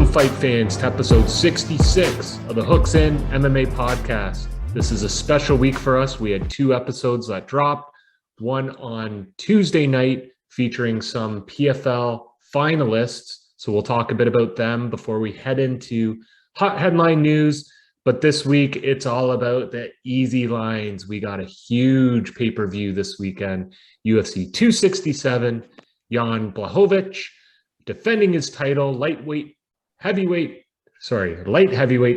fight fans, to episode 66 of the Hooks In MMA podcast. This is a special week for us. We had two episodes that dropped, one on Tuesday night featuring some PFL finalists. So we'll talk a bit about them before we head into hot headline news. But this week, it's all about the easy lines. We got a huge pay-per-view this weekend. UFC 267, Jan Blachowicz defending his title, light heavyweight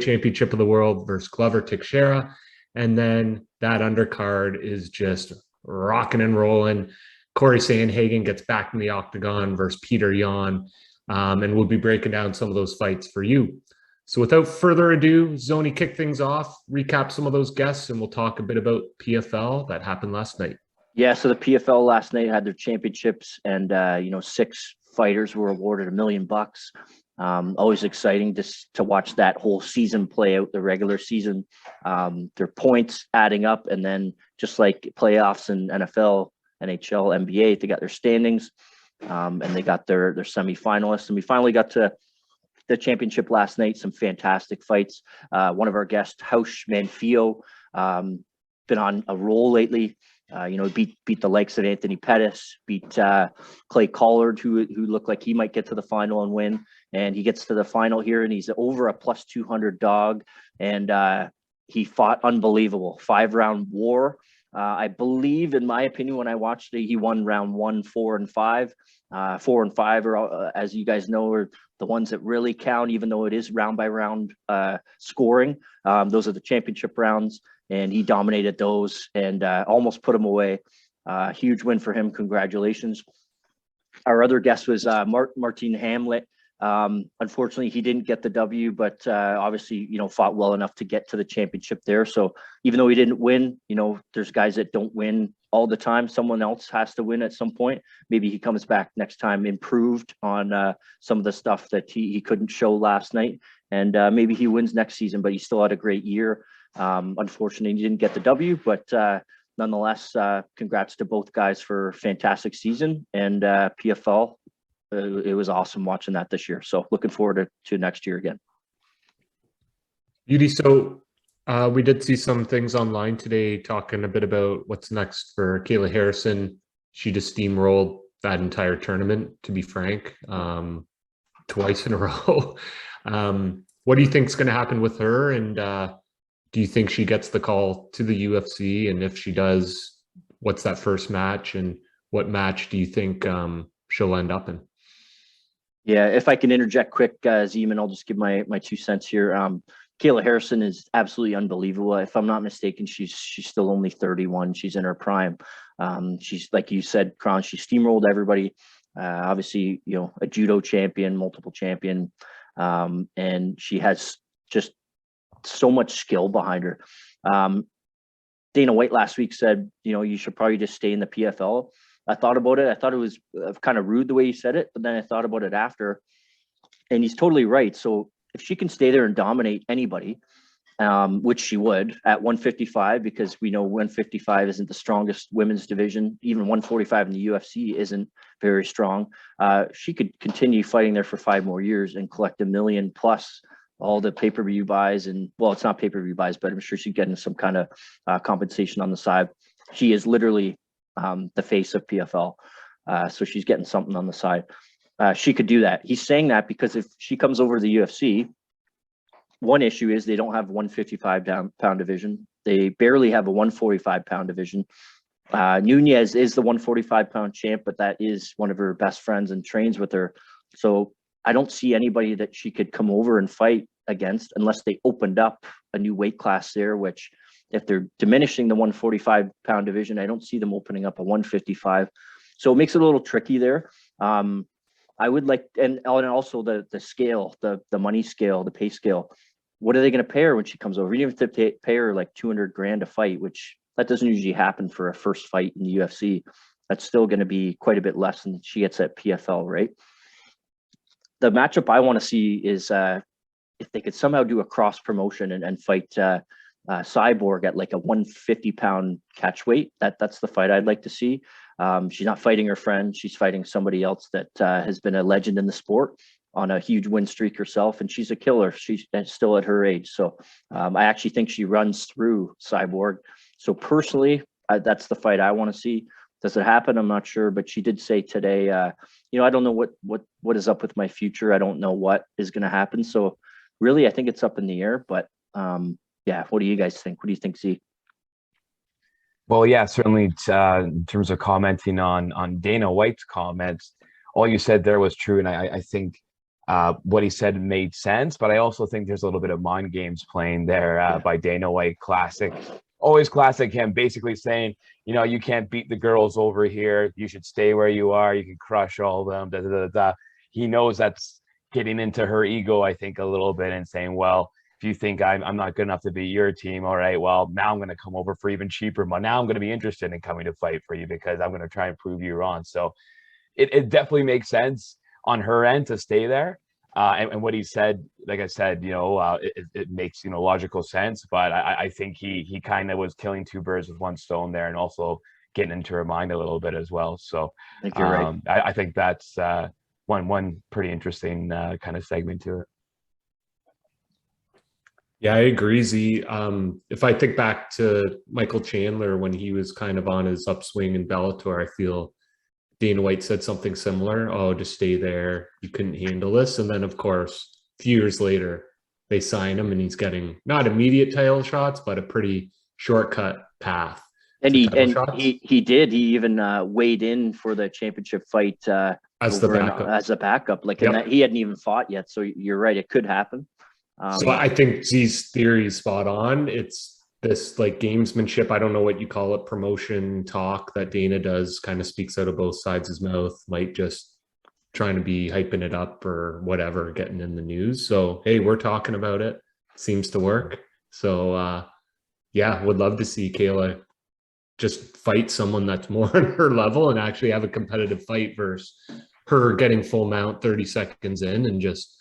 championship of the world versus Glover Teixeira. And then that undercard is just rocking and rolling. Corey Sandhagen gets back in the octagon versus Peter Yan. And we'll be breaking down some of those fights for you. So without further ado, Zoni, kick things off, recap some of those guests, and we'll talk a bit about PFL that happened last night. Yeah, so the PFL last night had their championships, and 6 fighters were awarded $1 million. Always exciting just to watch that whole season play out, the regular season. Their points adding up, and then just like playoffs in NFL, NHL, NBA, they got their standings, and they got their semifinalists. And we finally got to the championship last night. Some fantastic fights. One of our guests, Hausch Manfio, been on a roll lately. Beat the likes of Anthony Pettis, beat Clay Collard, who looked like he might get to the final and win. And he gets to the final here, and he's over a plus 200 dog. And he fought unbelievable. 5-round war. I believe, in my opinion, when I watched it, he won round 1, 4, and 5. 4 and 5 are, as you guys know, are the ones that really count, even though it is round by round scoring. Those are the championship rounds. And he dominated those and almost put him away. Huge win for him. Congratulations. Our other guest was Martin Hamlet. Unfortunately, he didn't get the W, but obviously, fought well enough to get to the championship there. So even though he didn't win, there's guys that don't win all the time. Someone else has to win at some point. Maybe he comes back next time improved on some of the stuff that he couldn't show last night. And maybe he wins next season, but he still had a great year. Unfortunately, he didn't get the W, but nonetheless, congrats to both guys for a fantastic season. And PFL, it was awesome watching that this year. So looking forward to next year again. Beauty. So we did see some things online today talking a bit about what's next for Kayla Harrison. She just steamrolled that entire tournament, to be frank, twice in a row. What do you think is going to happen with her? And do you think she gets the call to the UFC? And if she does, what's that first match? And what match do you think she'll end up in? Yeah, if I can interject quick, Zeman, I'll just give my 2 cents here. Kayla Harrison is absolutely unbelievable. If I'm not mistaken, she's still only 31. She's in her prime. She's, like you said, Kron, she steamrolled everybody. Obviously, a judo champion, multiple champion. And she has just so much skill behind her. Dana White last week said, you should probably just stay in the PFL. I thought about it. I thought it was kind of rude the way he said it, but then I thought about it after, and he's totally right. So if she can stay there and dominate anybody, which she would at 155, because we know 155 isn't the strongest women's division. Even 145 in the UFC isn't very strong. She could continue fighting there for 5 more years and collect $1 million plus all the pay-per-view buys. And well, it's not pay-per-view buys, but I'm sure she's getting some kind of compensation on the side. She is literally the face of PFL. So she's getting something on the side. She could do that. He's saying that because if she comes over to the UFC, one issue is they don't have a 155 pound division. They barely have a 145 pound division. Nunez is the 145 pound champ, but that is one of her best friends and trains with her. So I don't see anybody that she could come over and fight against unless they opened up a new weight class there, which if they're diminishing the 145 pound division, I don't see them opening up a 155. So it makes it a little tricky there. I would like, and also the scale, the money scale, the pay scale. What are they going to pay her when she comes over? Even if they pay her like $200,000 a fight, which that doesn't usually happen for a first fight in the UFC. That's still going to be quite a bit less than she gets at PFL, right? The matchup I want to see is if they could somehow do a cross promotion and fight Cyborg at like a 150 pound catch weight. That's the fight I'd like to see. She's not fighting her friend. She's fighting somebody else that has been a legend in the sport. on a huge win streak herself, and she's a killer. She's still at her age. So I actually think she runs through Cyborg. So personally, that's the fight I want to see. Does it happen? I'm not sure, but she did say today, I don't know what is up with my future. I don't know what is going to happen. So really, I think it's up in the air. But yeah, what do you guys think? What do you think, Z? Well, yeah, certainly in terms of commenting on Dana White's comments, all you said there was true. And I think what he said made sense, but I also think there's a little bit of mind games playing there by Dana White. Always classic him, basically saying, you can't beat the girls over here. You should stay where you are. You can crush all of them. Da, da, da, da. He knows that's getting into her ego, I think, a little bit, and saying, well, if you think I'm not good enough to beat your team, all right, well, now I'm going to come over for even cheaper money. Now I'm going to be interested in coming to fight for you because I'm going to try and prove you wrong. So it definitely makes sense on her end to stay there. And what he said, like I said, it makes, logical sense. But I think he kind of was killing two birds with one stone there, and also getting into her mind a little bit as well. So I think you're right. I think that's one pretty interesting kind of segment to it. Yeah, I agree, Z. If I think back to Michael Chandler when he was kind of on his upswing in Bellator, I feel Dana White said something similar. Oh, just stay there. You couldn't handle this. And then, of course, a few years later, they sign him and he's getting not immediate title shots, but a pretty shortcut path. And he did. He even weighed in for the championship fight as a backup. Like, and that, he hadn't even fought yet. So you're right. It could happen. So I think Z's theory is spot on. It's this like gamesmanship. I don't know what you call it, promotion talk that Dana does, kind of speaks out of both sides of his mouth, might just trying to be hyping it up or whatever, getting in the news. So, hey, we're talking about it. Seems to work. So, yeah, would love to see Kayla just fight someone that's more on her level and actually have a competitive fight versus her getting full mount 30 seconds in and just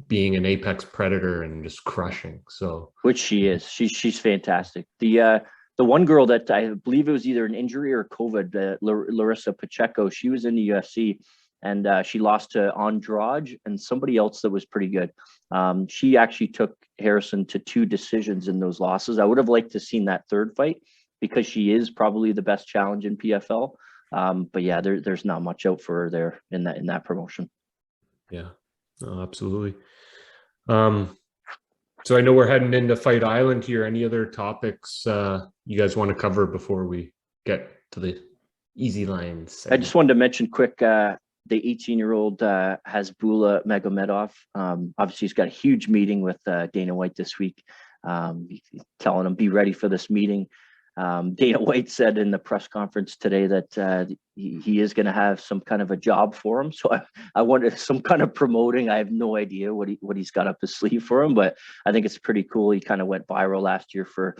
being an apex predator and just crushing. So which she is. She's fantastic. The one girl that I believe it was either an injury or COVID, Larissa Pacheco, she was in the UFC and she lost to Andrade and somebody else that was pretty good. She actually took Harrison to 2 decisions in those losses. I would have liked to seen that third fight because she is probably the best challenge in PFL. But yeah, there's not much out for her there in that promotion. Yeah. Oh, absolutely. So I know we're heading into Fight Island here. Any other topics you guys want to cover before we get to the easy lines segment? I just wanted to mention quick, the 18-year-old Hasbullah Magomedov. Obviously, he's got a huge meeting with Dana White this week, telling him, be ready for this meeting. Dana White said in the press conference today that he is going to have some kind of a job for him. So I wonder, some kind of promoting. I have no idea what he's got up his sleeve for him, but I think it's pretty cool. He kind of went viral last year for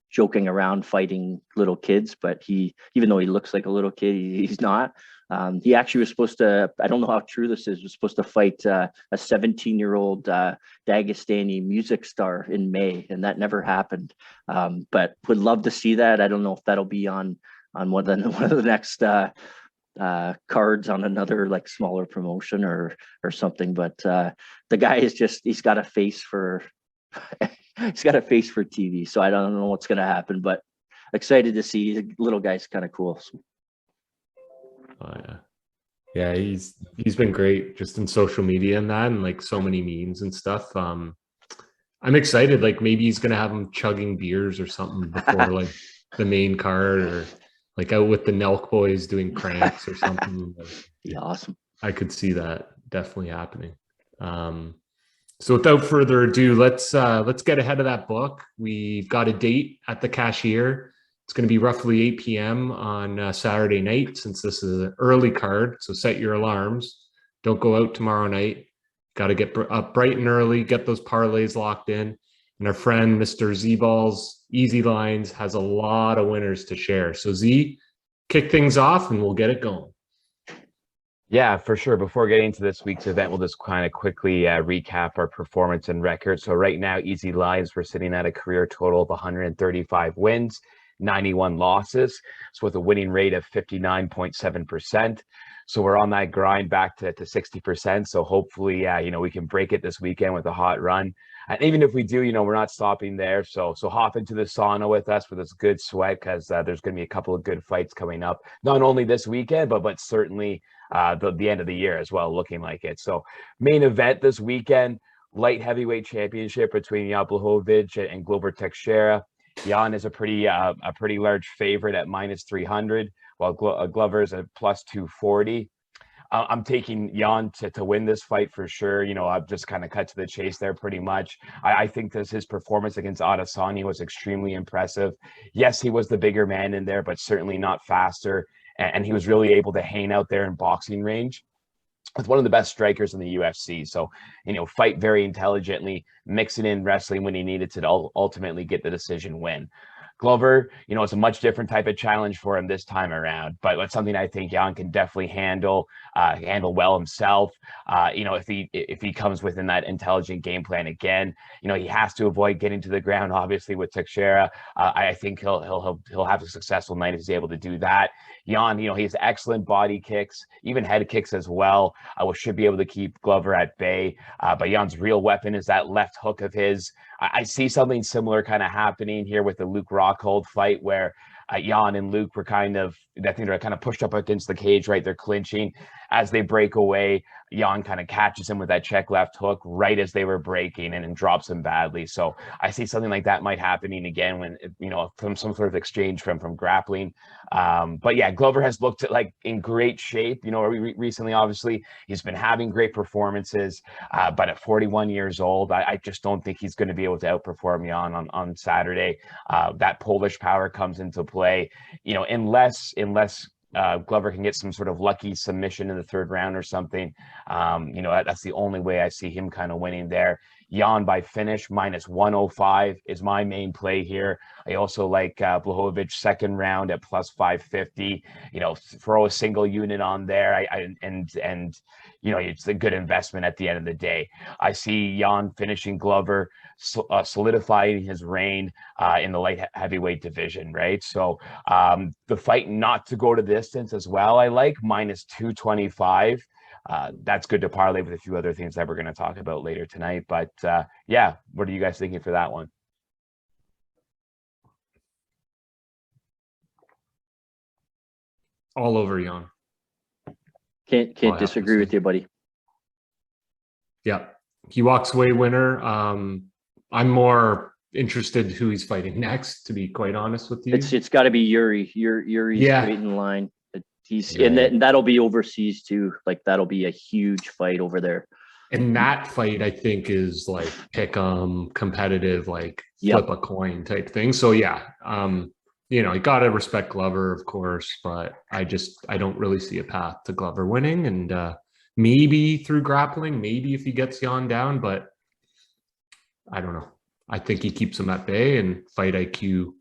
joking around fighting little kids, but even though he looks like a little kid, he's not. He actually was supposed to, I don't know how true this is, was supposed to fight a 17-year-old Dagestani music star in May, and that never happened. But would love to see that. I don't know if that'll be on one of the next cards on another like smaller promotion or something. But the guy is he's got a face for he's got a face for TV. So I don't know what's going to happen, but excited to see. The little guy's kind of cool. Oh, yeah, he's been great just in social media and that, and like so many memes and stuff. I'm excited. Like maybe he's gonna have him chugging beers or something before like the main card, or like out with the Nelk boys doing cranks or something. Yeah, awesome. I could see that definitely happening. So without further ado, let's get ahead of that book. We've got a date at the Cashier. It's going to be roughly 8 p.m. on Saturday night, since this is an early card. So set your alarms. Don't go out tomorrow night. Got to get up bright and early, get those parlays locked in. And our friend, Mr. Z-Balls Easy Lines, has a lot of winners to share. So Z, kick things off and we'll get it going. Yeah, for sure. Before getting to this week's event, we'll just kind of quickly recap our performance and record. So right now, Easy Lines, we're sitting at a career total of 135 wins, 91 losses. So with a winning rate of 59.7%. So we're on that grind back to 60%. So hopefully, we can break it this weekend with a hot run. And even if we do, we're not stopping there. So hop into the sauna with us for this good sweat, because there's going to be a couple of good fights coming up, not only this weekend, but certainly the end of the year as well, looking like it. So main event this weekend, light heavyweight championship between Jan Blachowicz and Glover Teixeira. Jan is a pretty large favorite at -300, while Glover's at +240. I'm taking Jan to win this fight for sure. I've just kind of cut to the chase there pretty much. I think that his performance against Adesanya was extremely impressive. Yes, he was the bigger man in there, but certainly not faster. And he was really able to hang out there in boxing range with one of the best strikers in the UFC. So, fight very intelligently, mixing in wrestling when he needed to ultimately get the decision win. Glover, it's a much different type of challenge for him this time around, but it's something I think Jan can definitely handle well himself. If he comes within that intelligent game plan again, he has to avoid getting to the ground, obviously, with Teixeira. I think he'll have a successful night if he's able to do that. Jan, he has excellent body kicks, even head kicks as well. Should be able to keep Glover at bay. But Jan's real weapon is that left hook of his. I see something similar kind of happening here with the Luke Rockhold fight, where Jan and Luke were I think they're kind of pushed up against the cage, right? They're clinching. As they break away, Jan kind of catches him with that check left hook right as they were breaking and drops him badly. So I see something like that might happening again when, from some sort of exchange from grappling. But yeah, Glover has looked like in great shape. Recently, obviously, he's been having great performances, but at 41 years old, I just don't think he's going to be able to outperform Jan on Saturday. That Polish power comes into play, unless Glover can get some sort of lucky submission in the third round or something. That's the only way I see him kind of winning there. Jan by finish -105 is my main play here. I also like Blachowicz second round at +550. Throw a single unit on there. It's a good investment at the end of the day. I see Jan finishing Glover, solidifying his reign in the light heavyweight division, right? So the fight not to go to distance as well, I like -225. That's good to parlay with a few other things that we're going to talk about later tonight. But what are you guys thinking for that one? All over Jan. Can't disagree with you, buddy. Yeah, he walks away winner. I'm more interested who he's fighting next, to be quite honest with you. It's got to be Yuri. Yuri's straight in line. And that'll be overseas too. Like that'll be a huge fight over there. And that fight, I think, is like pick 'em, competitive, like flip a coin type thing. So yeah, you got to respect Glover, of course, but I don't really see a path to Glover winning. And maybe through grappling, maybe if he gets Jan down, but I don't know. I think he keeps him at bay, and fight IQ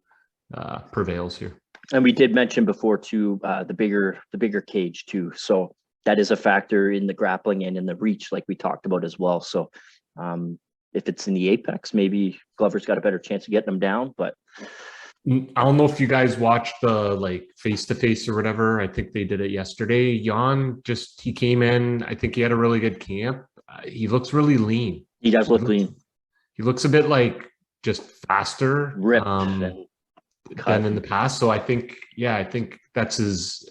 prevails here. And we did mention before too, the bigger cage too. So that is a factor in the grappling and in the reach, like we talked about as well. So if it's in the apex, maybe Glover's got a better chance of getting him down. But I don't know if you guys watched the face-to-face or whatever. I think they did it yesterday. Jan he came in. I think he had a really good camp. He looks really lean. He does look lean. He looks a bit like just faster. Ripped. Than in the past. So I think that's his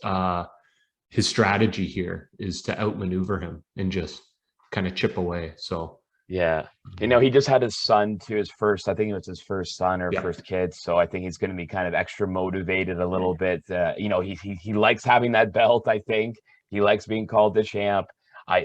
strategy here, is to outmaneuver him and just kind of chip away. So yeah, he just had his son to his first, I think it was his first son or first kid. So I think he's going to be kind of extra motivated a little bit. He likes having that belt. I think he likes being called the champ.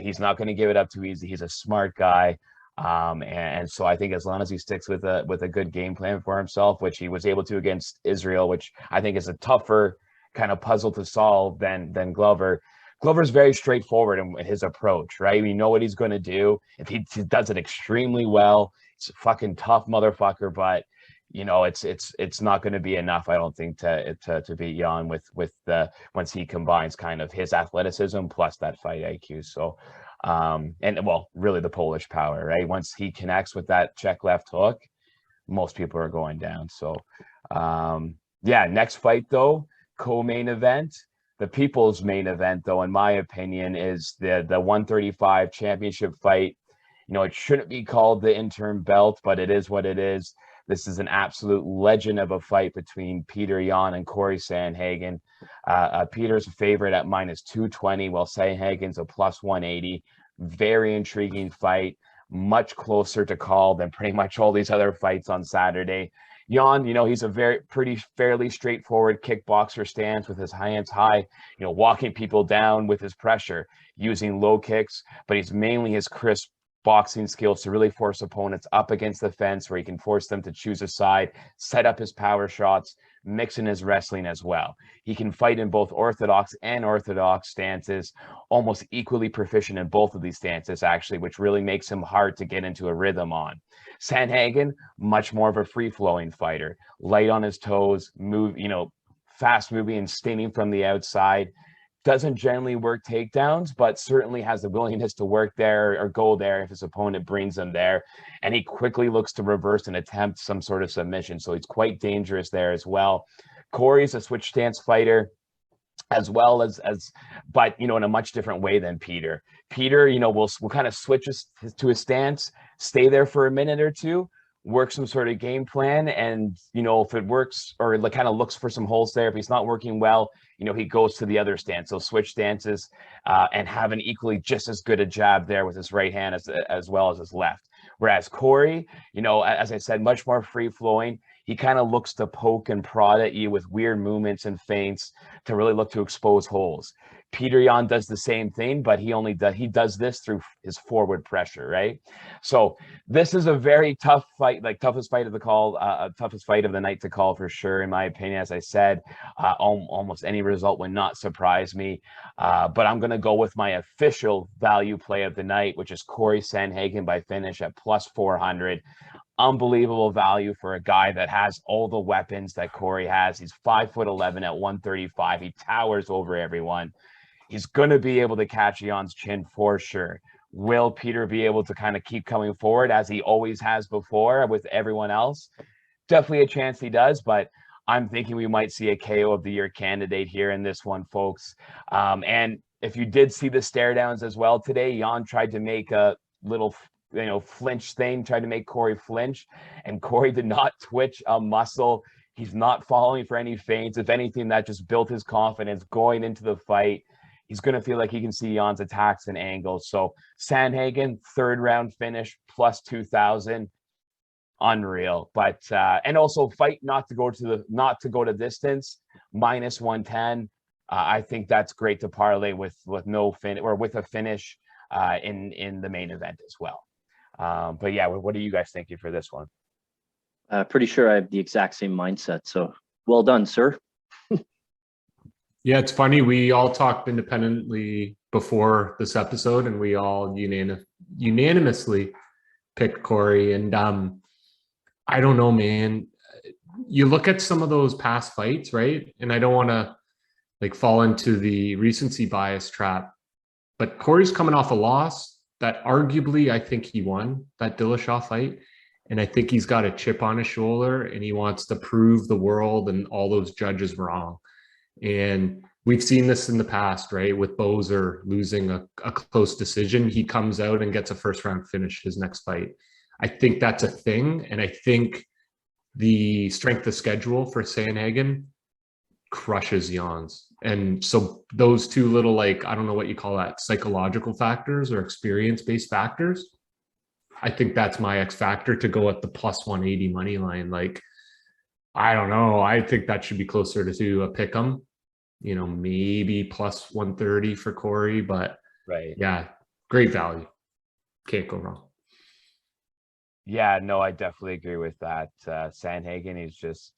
He's not going to give it up too easy. He's a smart guy. And so I think as long as he sticks with a good game plan for himself, which he was able to against Israel, which I think is a tougher kind of puzzle to solve than Glover. Glover's very straightforward in his approach, right? We know what he's going to do. If he does it extremely well, it's a fucking tough motherfucker, but it's not going to be enough, I don't think, to beat Jan with once he combines kind of his athleticism plus that fight IQ. So really the Polish power, right? Once he connects with that check left hook, most people are going down. So Yeah, next fight though, co-main event. The people's main event, though, in my opinion, is the 135 championship fight. It shouldn't be called the interim belt, but it is what it is. This is an absolute legend of a fight between Peter Yan and Corey Sandhagen. Peter's a favorite at -220, while Sandhagen's a +180. Very intriguing fight, much closer to call than pretty much all these other fights on Saturday. Yan, he's a fairly straightforward kickboxer stance with his hands high, walking people down with his pressure, using low kicks, but he's mainly his crisp boxing skills to really force opponents up against the fence where he can force them to choose a side, set up his power shots, mix in his wrestling as well. He can fight in both orthodox and unorthodox stances, almost equally proficient in both of these stances, actually, which really makes him hard to get into a rhythm on. Sandhagen, much more of a free-flowing fighter, light on his toes, fast moving and stinging from the outside. Doesn't generally work takedowns, but certainly has the willingness to work there or go there if his opponent brings him there. And he quickly looks to reverse and attempt some sort of submission. So he's quite dangerous there as well. Corey's a switch stance fighter as well but in a much different way than Peter. Peter, will kind of switch to his stance, stay there for a minute or two, work some sort of game plan, and if it works, or kind of looks for some holes there. If he's not working well, he goes to the other stance. So switch stances, and have an equally just as good a jab there with his right hand as well as his left. Whereas Corey, as I said, much more free flowing. He kind of looks to poke and prod at you with weird movements and feints to really look to expose holes. Peter Yan does the same thing, but he does this through his forward pressure, right? So this is a very tough fight, toughest fight of the night to call for sure, in my opinion. As I said, almost any result would not surprise me. But I'm going to go with my official value play of the night, which is Corey Sandhagen by finish at +400. Unbelievable value for a guy that has all the weapons that Corey has. He's 5'11" at 135. He towers over everyone. He's going to be able to catch Jan's chin for sure. Will Peter be able to kind of keep coming forward as he always has before with everyone else? Definitely a chance he does, but I'm thinking we might see a KO of the year candidate here in this one, folks. And if you did see the stare downs as well today, Jan tried to make a little flinch thing, tried to make Corey flinch, and Corey did not twitch a muscle. He's not falling for any feints. If anything, that just built his confidence going into the fight. He's going to feel like he can see Jan's attacks and angles. So Sandhagen, 3rd round finish, +2,000. Unreal. But and also fight not to go to distance, -110. I think that's great to parlay with no fin or with a finish in the main event as well. But yeah, what are you guys thinking for this one? Pretty sure I have the exact same mindset. So well done, sir. Yeah, it's funny. We all talked independently before this episode, and we all unanimously picked Corey. And I don't know, man. You look at some of those past fights, right? And I don't want to fall into the recency bias trap, but Corey's coming off a loss that arguably I think he won, that Dillashaw fight. And I think he's got a chip on his shoulder, and he wants to prove the world and all those judges wrong. And we've seen this in the past, right? With Bozer losing a close decision, he comes out and gets a 1st round finish his next fight. I think that's a thing. And I think the strength of schedule for Sandhagen crushes Jan's. And so those two little, I don't know what you call that, psychological factors or experience-based factors, I think that's my X factor to go at the +180 money line. I don't know. I think that should be closer to a pick 'em, maybe +130 for Corey, but right. Yeah, great value. Can't go wrong. Yeah, no, I definitely agree with that. Sandhagen,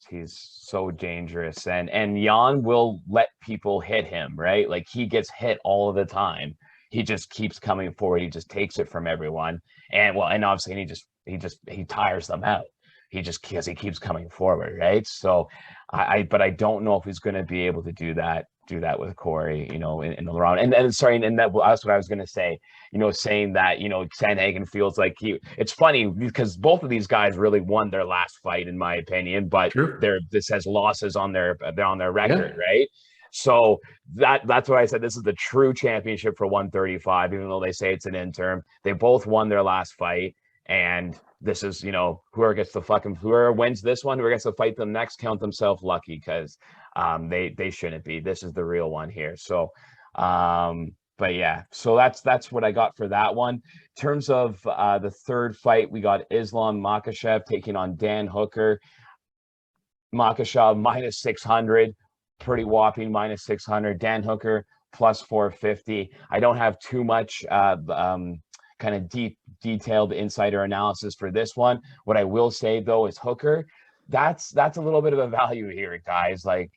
he's so dangerous, and Jan will let people hit him, right? He gets hit all of the time. He just keeps coming forward. He just takes it from everyone, and obviously he tires them out. because he keeps coming forward, right? So but I don't know if he's going to be able to do that with Corey, in the round. And sorry, and that's what I was going to say, saying that, Sandhagen feels like it's funny because both of these guys really won their last fight, in my opinion, but this has losses on their record, right? So that's why I said this is the true championship for 135, even though they say it's an interim. They both won their last fight. And this is, whoever wins this one, whoever gets to fight them next, count themselves lucky, because they shouldn't be. This is the real one here. So, but yeah, so that's what I got for that one. In terms of the third fight, we got Islam Makhachev taking on Dan Hooker. Makhachev minus 600, pretty whopping minus 600. Dan Hooker plus 450. I don't have too much kind of detailed insider analysis for this one. What I will say though is Hooker, that's a little bit of a value here, guys. Like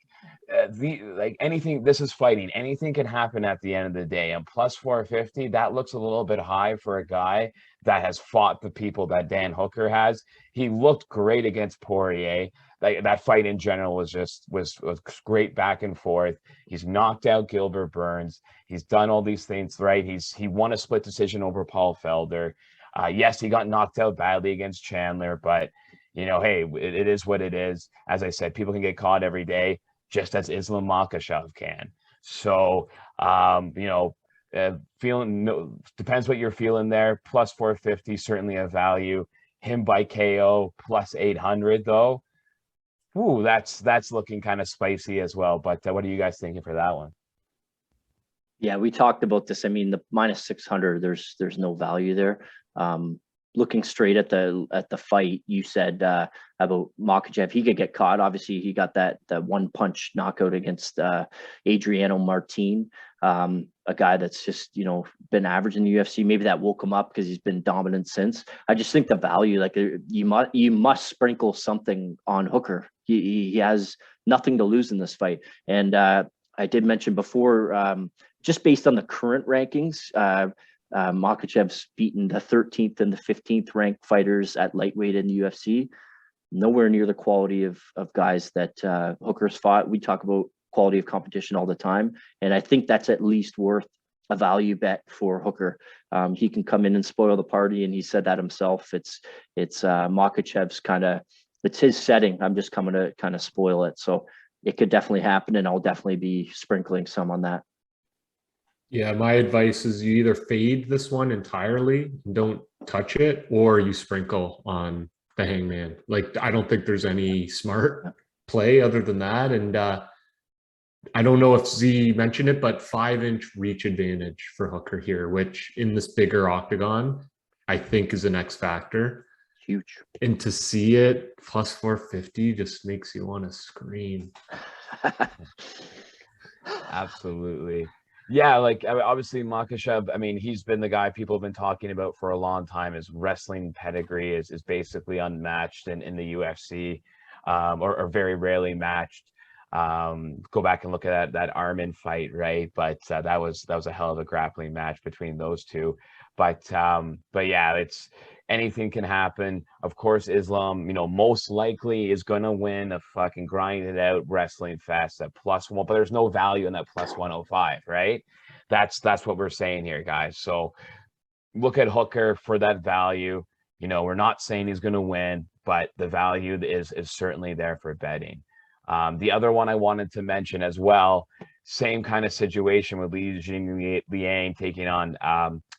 anything, this is fighting. Anything can happen at the end of the day. And plus 450, that looks a little bit high for a guy that has fought the people that Dan Hooker has. He looked great against Poirier. That fight in general was great back and forth. He's knocked out Gilbert Burns. He's done all these things right. He won a split decision over Paul Felder. Yes, he got knocked out badly against Chandler, but hey, it is what it is. As I said, people can get caught every day, just as Islam Makhachev can. So depends what you're feeling there. Plus 450, certainly a value. Him by KO plus 800 though. Ooh, that's looking kind of spicy as well. But what are you guys thinking for that one? Yeah, we talked about this. I mean, the minus 600, there's no value there. Looking straight at the fight, you said about Makhachev, he could get caught. Obviously, he got that one punch knockout against Adriano Martin, a guy that's just been average in the UFC. Maybe that woke him up because he's been dominant since. I just think the value, like you must sprinkle something on Hooker. He has nothing to lose in this fight, and I did mention before, just based on the current rankings. Makhachev's beaten the 13th and the 15th ranked fighters at lightweight in the UFC. Nowhere near the quality of guys that Hooker's fought. We talk about quality of competition all the time, and I think that's at least worth a value bet for Hooker. He can come in and spoil the party, and he said that himself. It's Makhachev's it's his setting. I'm just coming to kind of spoil it. So it could definitely happen, and I'll definitely be sprinkling some on that. Yeah, my advice is you either fade this one entirely, don't touch it, or you sprinkle on the Hangman. Like, I don't think there's any smart play other than that. And I don't know if Z mentioned it, but 5-inch reach advantage for Hooker here, which in this bigger octagon, I think is an X factor. Huge. And to see it plus 450 just makes you want to scream. Absolutely. Yeah, like obviously Makhachev, I mean, he's been the guy people have been talking about for a long time. His wrestling pedigree is basically unmatched in the UFC, or very rarely matched. Go back and look at that Armin fight, right? But that was a hell of a grappling match between those two. But yeah, it's anything can happen. Of course, Islam, most likely is gonna win a fucking grind it out wrestling fest at +1, but there's no value in that +105, right? That's what we're saying here, guys. So look at Hooker for that value. We're not saying he's gonna win, but the value is certainly there for betting. The other one I wanted to mention as well, same kind of situation with Li Jingliang taking on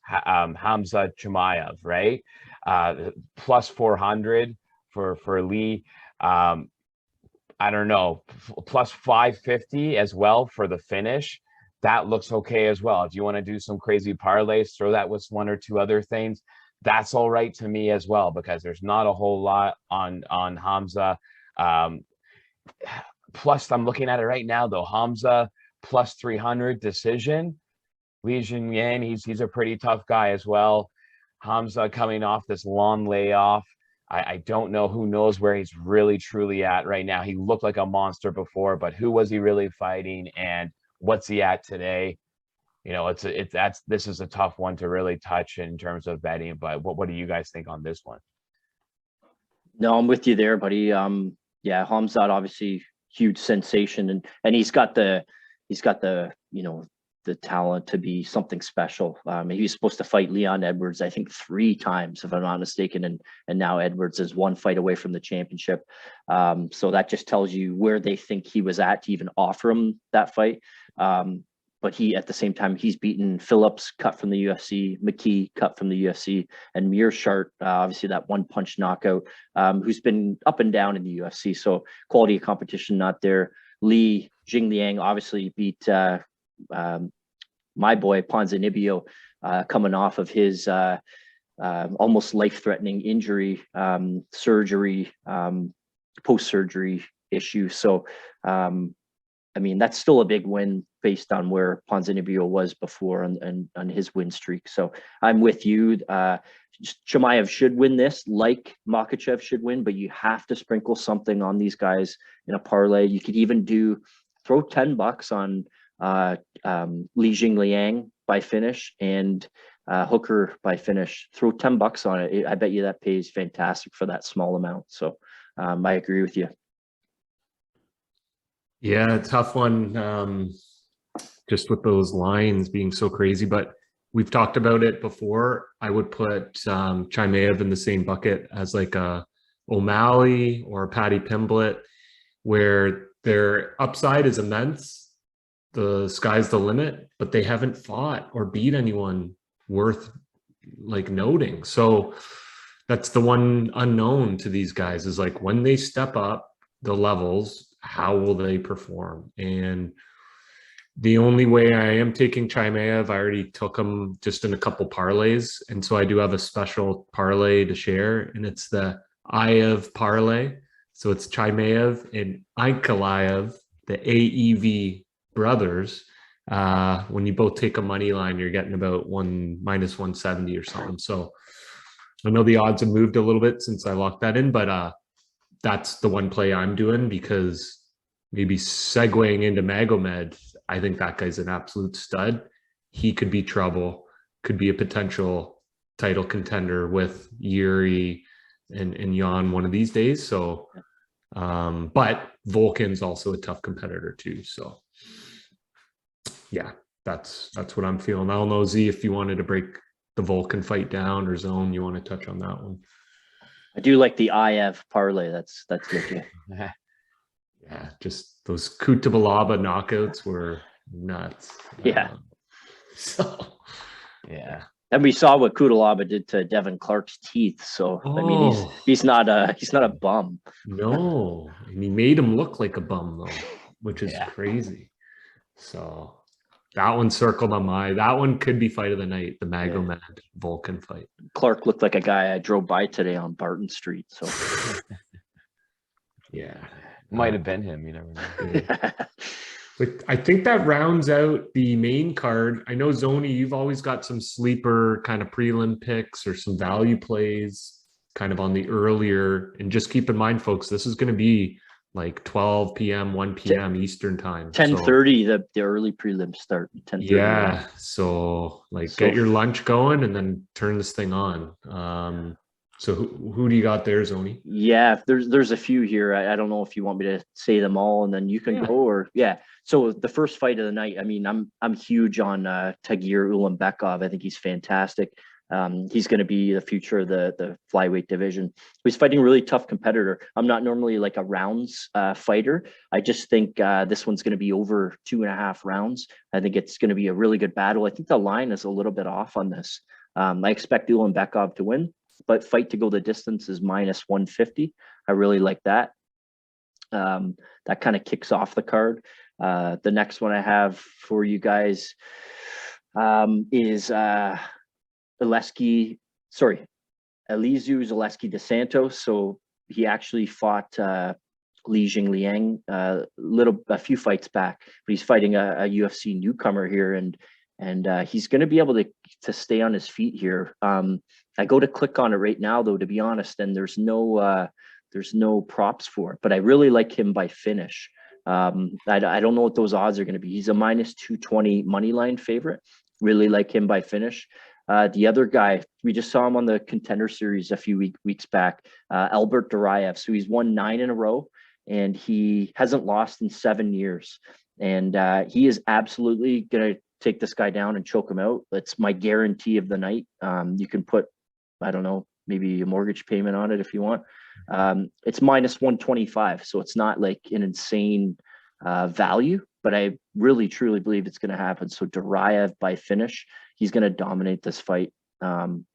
Hamza Chimaev, right? Plus 400 for Lee. I don't know, plus 550 as well for the finish. That looks okay as well. If you want to do some crazy parlays, throw that with one or two other things. That's all right to me as well, because there's not a whole lot on Hamza. Plus, I'm looking at it right now though. Hamza plus 300 decision. Li Jingliang, he's a pretty tough guy as well. Hamza coming off this long layoff. I don't know, who knows where he's really truly at right now. He looked like a monster before, but who was he really fighting, and what's he at today? This is a tough one to really touch in terms of betting. But what do you guys think on this one? No, I'm with you there, buddy. Yeah, Hamzat obviously huge sensation, and he's got the the talent to be something special. He was supposed to fight Leon Edwards, I think 3 times, if I'm not mistaken, and now Edwards is 1 fight away from the championship. So that just tells you where they think he was at to even offer him that fight. But he, at the same time, he's beaten Phillips, cut from the UFC, McKee, cut from the UFC, and Mearshart, obviously that 1-punch knockout, who's been up and down in the UFC. So quality of competition not there. Li Jingliang obviously beat my boy Ponzinibbio, coming off of his almost life-threatening injury, surgery, post-surgery issue. So, I mean, that's still a big win based on where Ponzinibbio was before and on his win streak. So I'm with you. Chimaev should win this, like Makhachev should win, but you have to sprinkle something on these guys in a parlay. You could even throw $10 on Li Jingliang by finish and Hooker by finish. Throw $10 on it. I bet you that pays fantastic for that small amount. So I agree with you. Yeah, tough one. Just with those lines being so crazy, but we've talked about it before. I would put Chimaev in the same bucket as like a O'Malley or Paddy Pimblett, where their upside is immense. The sky's the limit, but they haven't fought or beat anyone worth like noting. So that's the one unknown to these guys, is like when they step up the levels, how will they perform? And the only way I am taking Chimaev, I already took him just in a couple parlays. And so I do have a special parlay to share, and it's the Aev parlay. So it's Chimaev and Ankalaev, the AEV brothers. When you both take a money line, you're getting about minus 170 or something. So I know the odds have moved a little bit since I locked that in, but that's the one play I'm doing, because maybe segueing into Magomed, I think that guy's an absolute stud. He could be trouble, could be a potential title contender with Yuri and Jan one of these days. So, but Volkan's also a tough competitor too. So yeah, that's what I'm feeling. I don't know, Z, if you wanted to break the Volkan fight down, or Zone, you want to touch on that one? I do like the IF parlay. That's legit. Yeah, just those Kutabalaba knockouts were nuts. Yeah. So yeah. And we saw what Kutalaba did to Devin Clark's teeth. So I mean, he's not a bum. No, and he made him look like a bum though, which is crazy. So that one circled on that one could be fight of the night, the Magomed Volkan fight. Clark looked like a guy I drove by today on Barton Street. So yeah. Might have been him, you never know. But I think that rounds out the main card. I know, Zoni, you've always got some sleeper kind of prelim picks or some value plays kind of on the earlier. And just keep in mind, folks, this is going to be like 12 p.m., 1 p.m. Eastern time. 10:30, the early prelims start. 10:30. Yeah. So get your lunch going and then turn this thing on. So who do you got there, Zoni? Yeah, there's a few here. I don't know if you want me to say them all and then you can go, or So the first fight of the night, I mean, I'm huge on Tagir Ulanbekov. I think he's fantastic. He's going to be the future of the flyweight division. He's fighting a really tough competitor. I'm not normally like a rounds fighter. I just think this one's going to be over 2.5 rounds. I think it's going to be a really good battle. I think the line is a little bit off on this. I expect Ulanbekov to win, but fight to go the distance is minus 150. I really like that. That kind of kicks off the card. The next one I have for you guys is Elizu Zaleski dos Santos. So he actually fought Li Jingliang a few fights back, but he's fighting a UFC newcomer here, and he's going to be able to stay on his feet here. I go to click on it right now, though, to be honest, and there's no props for it, but I really like him by finish. I don't know what those odds are going to be. He's a minus 220 money line favorite. Really like him by finish. The other guy, we just saw him on the Contender Series a few weeks back, Albert Duraev. So he's won 9 in a row, and he hasn't lost in 7 years. And he is absolutely going to take this guy down and choke him out. That's my guarantee of the night. You can put, I don't know, maybe a mortgage payment on it if you want. It's minus 125. So it's not like an insane value, but I really, truly believe it's going to happen. So Duraev by finish, he's going to dominate this fight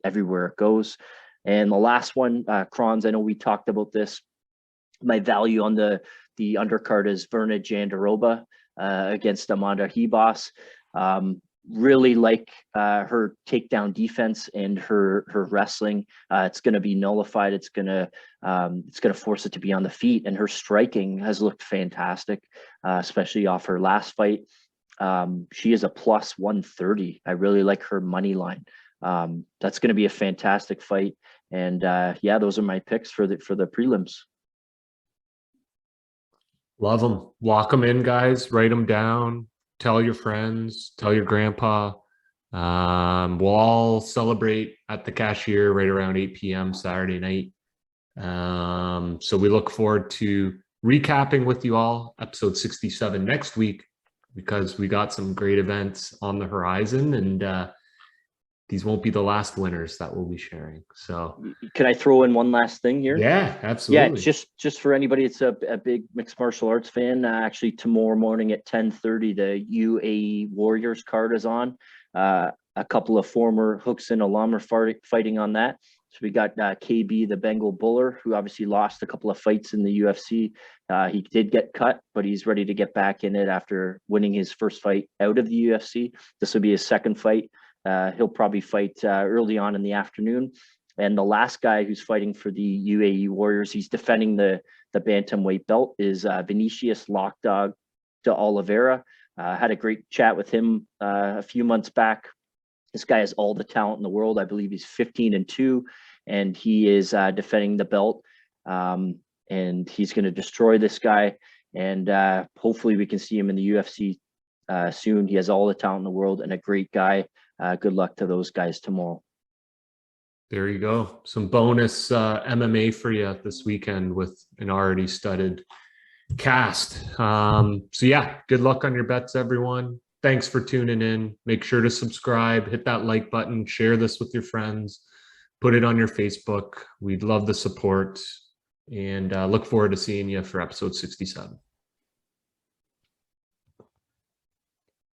everywhere it goes. And the last one, Kronz, I know we talked about this. My value on the undercard is Verna Jandiroba against Amanda Ribas. Really like her takedown defense and her wrestling. It's going to be nullified. It's going to force it to be on the feet, and her striking has looked fantastic, especially off her last fight. She is a plus 130. I really like her money line. That's going to be a fantastic fight. And yeah, those are my picks for the prelims. Love them. Lock them in, guys. Write them down. Tell your friends. Tell your grandpa. We'll all celebrate at the Cashier right around 8 p.m. Saturday night. So we look forward to recapping with you all episode 67 next week, because we got some great events on the horizon, and these won't be the last winners that we'll be sharing. So can I throw in one last thing here? Yeah, absolutely. Yeah, just for anybody that's a big mixed martial arts fan, actually tomorrow morning at 10:30, the UAE Warriors card is on. A couple of former Hooks and alum are fighting on that. So we got KB, the Bengal Buller, who obviously lost a couple of fights in the UFC. He did get cut, but he's ready to get back in it after winning his first fight out of the UFC. This will be his second fight. He'll probably fight early on in the afternoon. And the last guy who's fighting for the UAE Warriors, he's defending the bantamweight belt, is Vinicius Lockdog de Oliveira. Had a great chat with him a few months back. This guy has all the talent in the world. I believe he's 15-2, and he is defending the belt. And he's going to destroy this guy. And hopefully we can see him in the UFC soon. He has all the talent in the world and a great guy. Good luck to those guys tomorrow. There you go. Some bonus MMA for you this weekend with an already studded cast. So yeah, good luck on your bets, everyone. Thanks for tuning in. Make sure to subscribe, hit that like button, share this with your friends, put it on your Facebook. We'd love the support, and look forward to seeing you for episode 67.